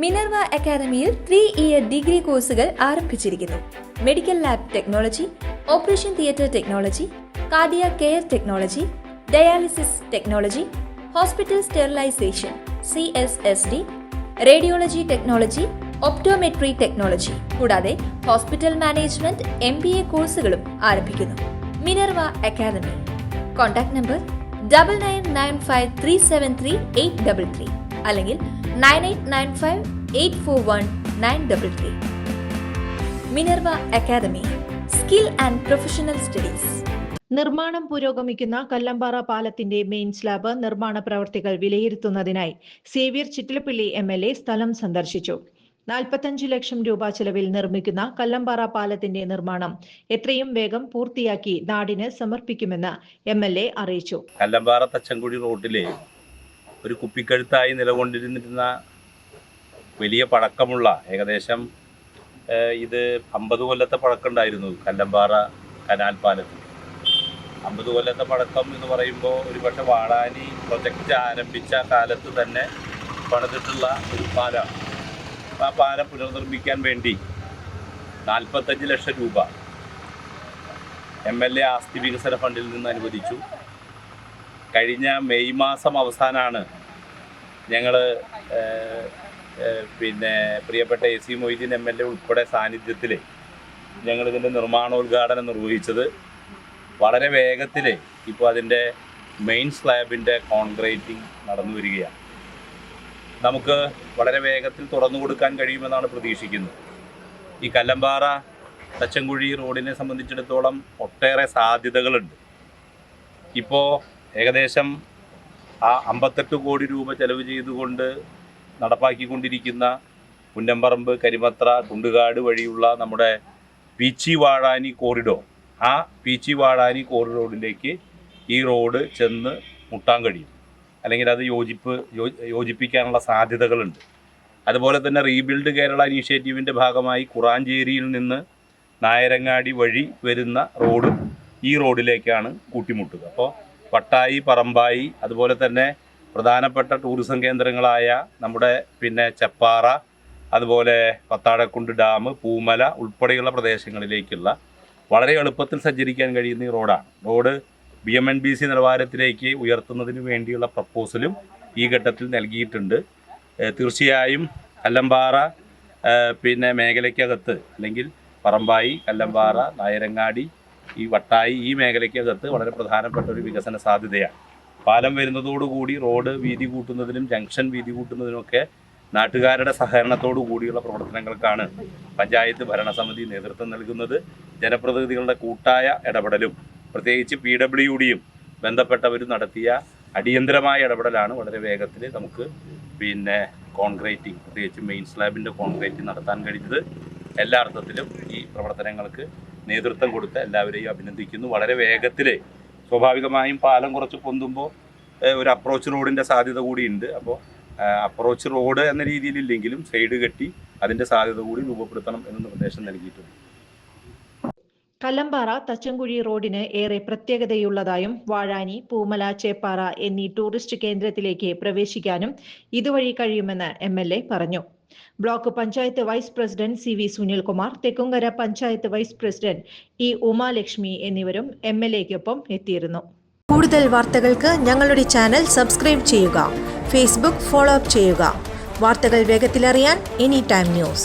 Minerva അക്കാദമിയിൽ 3-ഇയർ degree കോഴ്സുകൾ ആരംഭിച്ചിരിക്കുന്നു. Medical lab technology, operation theatre technology, cardiac care technology, dialysis technology, hospital sterilisation (CSSD), radiology technology, optometry technology കൂടാതെ hospital management MBA കോഴ്സുകളും ആരംഭിക്കുന്നു. Minerva academy. Contact number 9995373833 അല്ലെങ്കിൽ 9895841933. Minerva academy, skill and professional studies. നിർമ്മാണം പുരോഗമിക്കുന്ന കല്ലമ്പാറ പാലത്തിന്റെ main slab നിർമ്മാണ പ്രവർത്തികൾ വിലയിരുത്തുന്നതിനായി സേവ്യർ ചിറ്റിലപ്പള്ളി MLA സ്ഥലം സന്ദർശിച്ചു. 45 ലക്ഷം രൂപ ചെലവിൽ നിർമ്മിക്കുന്ന കല്ലമ്പാറ പാലത്തിന്റെ നിർമ്മാണം എത്രയും വേഗം പൂർത്തിയാക്കി നാടിന് സമർപ്പിക്കുമെന്ന് MLA അറിയിച്ചു. കല്ലമ്പാറ തച്ചൻകുഴി റോഡിലെ ഒരു കുപ്പിക്കഴുത്തായി നിലകൊണ്ടിരുന്നിരുന്ന വലിയ പഴക്കമുള്ള ഏകദേശം ഇത് 50 കൊല്ലത്തെ പഴക്കമുണ്ടായിരുന്നു കല്ലമ്പാറ കനാൽ പാലത്തിൽ. 50 കൊല്ലത്തെ പഴക്കം എന്ന് പറയുമ്പോൾ ഒരുപക്ഷെ വാടാനി പ്രൊജക്റ്റ് ആരംഭിച്ച കാലത്ത് തന്നെ പണിതിട്ടുള്ള ഒരു പാലമാണ്. ആ പാലം പുനർനിർമ്മിക്കാൻ വേണ്ടി 45 ലക്ഷം രൂപ MLA ആസ്തി വികസന ഫണ്ടിൽ നിന്ന് അനുവദിച്ചു. കഴിഞ്ഞ മെയ് മാസം അവസാനമാണ് ഞങ്ങൾ പ്രിയപ്പെട്ട AC മൊയ്തീൻ MLA ഉൾപ്പെടെ സാന്നിധ്യത്തിൽ ഞങ്ങളിതിൻ്റെ നിർമ്മാണോദ്ഘാടനം നിർവഹിച്ചത്. വളരെ വേഗത്തിൽ ഇപ്പോൾ അതിൻ്റെ മെയിൻ സ്ലാബിൻ്റെ കോൺക്രീറ്റിംഗ് നടന്നു വരികയാണ്. നമുക്ക് വളരെ വേഗത്തിൽ തുറന്നു കൊടുക്കാൻ കഴിയുമെന്നാണ് പ്രതീക്ഷിക്കുന്നത്. ഈ കല്ലമ്പാറ തച്ചൻകുഴി റോഡിനെ സംബന്ധിച്ചിടത്തോളം ഒട്ടേറെ സാധ്യതകളുണ്ട്. ഇപ്പോൾ ഏകദേശം 58 കോടി രൂപ ചെലവ് ചെയ്തുകൊണ്ട് നടപ്പാക്കിക്കൊണ്ടിരിക്കുന്ന പുന്നമ്പറമ്പ്, കരിമത്ര, കുണ്ടുകാട് വഴിയുള്ള നമ്മുടെ പീച്ചി വാഴാനി കോറിഡോർ, ആ പീച്ചി വാഴാനി കോറിഡോറിലേക്ക് ഈ റോഡ് ചെന്ന് മുട്ടാൻ കഴിയും, അല്ലെങ്കിൽ അത് യോജിപ്പിക്കാനുള്ള സാധ്യതകളുണ്ട്. അതുപോലെ തന്നെ റീബിൽഡ് കേരള ഇനീഷ്യേറ്റീവിൻ്റെ ഭാഗമായി കുറാഞ്ചേരിയിൽ നിന്ന് നായരങ്ങാടി വഴി വരുന്ന റോഡ് ഈ റോഡിലേക്കാണ് കൂട്ടിമുട്ടുക. അപ്പോൾ പട്ടായി, പറമ്പായി, അതുപോലെ തന്നെ പ്രധാനപ്പെട്ട ടൂറിസം കേന്ദ്രങ്ങളായ നമ്മുടെ ചെപ്പാറ, അതുപോലെ പത്താഴക്കുണ്ട് ഡാം, പൂമല ഉൾപ്പെടെയുള്ള പ്രദേശങ്ങളിലേക്കുള്ള വളരെ എളുപ്പത്തിൽ സഞ്ചരിക്കാൻ കഴിയുന്ന ഈ റോഡാണ്. റോഡ് BMNBC നിലവാരത്തിലേക്ക് ഉയർത്തുന്നതിന് വേണ്ടിയുള്ള പ്രപ്പോസലും ഈ ഘട്ടത്തിൽ നൽകിയിട്ടുണ്ട്. തീർച്ചയായും കല്ലമ്പാറ മേഖലയ്ക്കകത്ത്, അല്ലെങ്കിൽ പറമ്പായി, കല്ലമ്പാറ, നായരങ്ങാടി, ഈ വട്ടായി, ഈ മേഖലയ്ക്കകത്ത് വളരെ പ്രധാനപ്പെട്ട ഒരു വികസന സാധ്യതയാണ്. പാലം വരുന്നതോടുകൂടി റോഡ് വീതി കൂട്ടുന്നതിനും ജംഗ്ഷൻ വീതി കൂട്ടുന്നതിനുമൊക്കെ നാട്ടുകാരുടെ സഹകരണത്തോടു കൂടിയുള്ള പ്രവർത്തനങ്ങൾക്കാണ് പഞ്ചായത്ത് ഭരണസമിതി നേതൃത്വം നൽകുന്നത്. ജനപ്രതിനിധികളുടെ കൂട്ടായ ഇടപെടലും പ്രത്യേകിച്ച് PWDയും ബന്ധപ്പെട്ടവരും നടത്തിയ അടിയന്തരമായ ഇടപെടലാണ് വളരെ വേഗത്തിൽ നമുക്ക് കോൺക്രീറ്റിംഗ്, പ്രത്യേകിച്ച് മെയിൻ സ്ലാബിൻ്റെ കോൺക്രീറ്റിംഗ് നടത്താൻ കഴിഞ്ഞത്. എല്ലാ അർത്ഥത്തിലും ഈ പ്രവർത്തനങ്ങൾക്ക് നേതൃത്വം കൊടുത്ത എല്ലാവരെയും അഭിനന്ദിക്കുന്നു. വളരെ വേഗത്തിൽ, സ്വാഭാവികമായും പാലം കുറച്ച് പൊന്തുമ്പോൾ ഒരു അപ്രോച്ച് റോഡിൻ്റെ സാധ്യത കൂടിയുണ്ട്. അപ്പോൾ അപ്രോച്ച് റോഡ് എന്ന രീതിയിലില്ലെങ്കിലും സൈഡ് കെട്ടി അതിൻ്റെ സാധ്യത കൂടി രൂപപ്പെടുത്തണം എന്ന് നിർദ്ദേശം നൽകിയിട്ടുണ്ട്. കല്ലമ്പാറ തച്ചൻകുഴി റോഡിന് ഏറെ പ്രത്യേകതയുള്ളതായും വാഴാനി, പൂമല, ചേപ്പാറ എന്നീ ടൂറിസ്റ്റ് കേന്ദ്രത്തിലേക്ക് പ്രവേശിക്കാനും ഇതുവഴി കഴിയുമെന്ന് MLA പറഞ്ഞു. Block panchayat vice president CV Sunilkumar, Thekkumkara panchayat vice president E Umalakshmi എന്നിവരും MLAയ്ക്കൊപ്പം എത്തിയിരുന്നു. കൂടുതൽ വാർത്തകൾക്ക് ഞങ്ങളുടെ ചാനൽ സബ്സ്ക്രൈബ് ചെയ്യുക. Facebook ഫോളോ അപ്പ് ചെയ്യുക. വാർത്തകൾ വേഗത്തിലറിയാൻ Anytime News.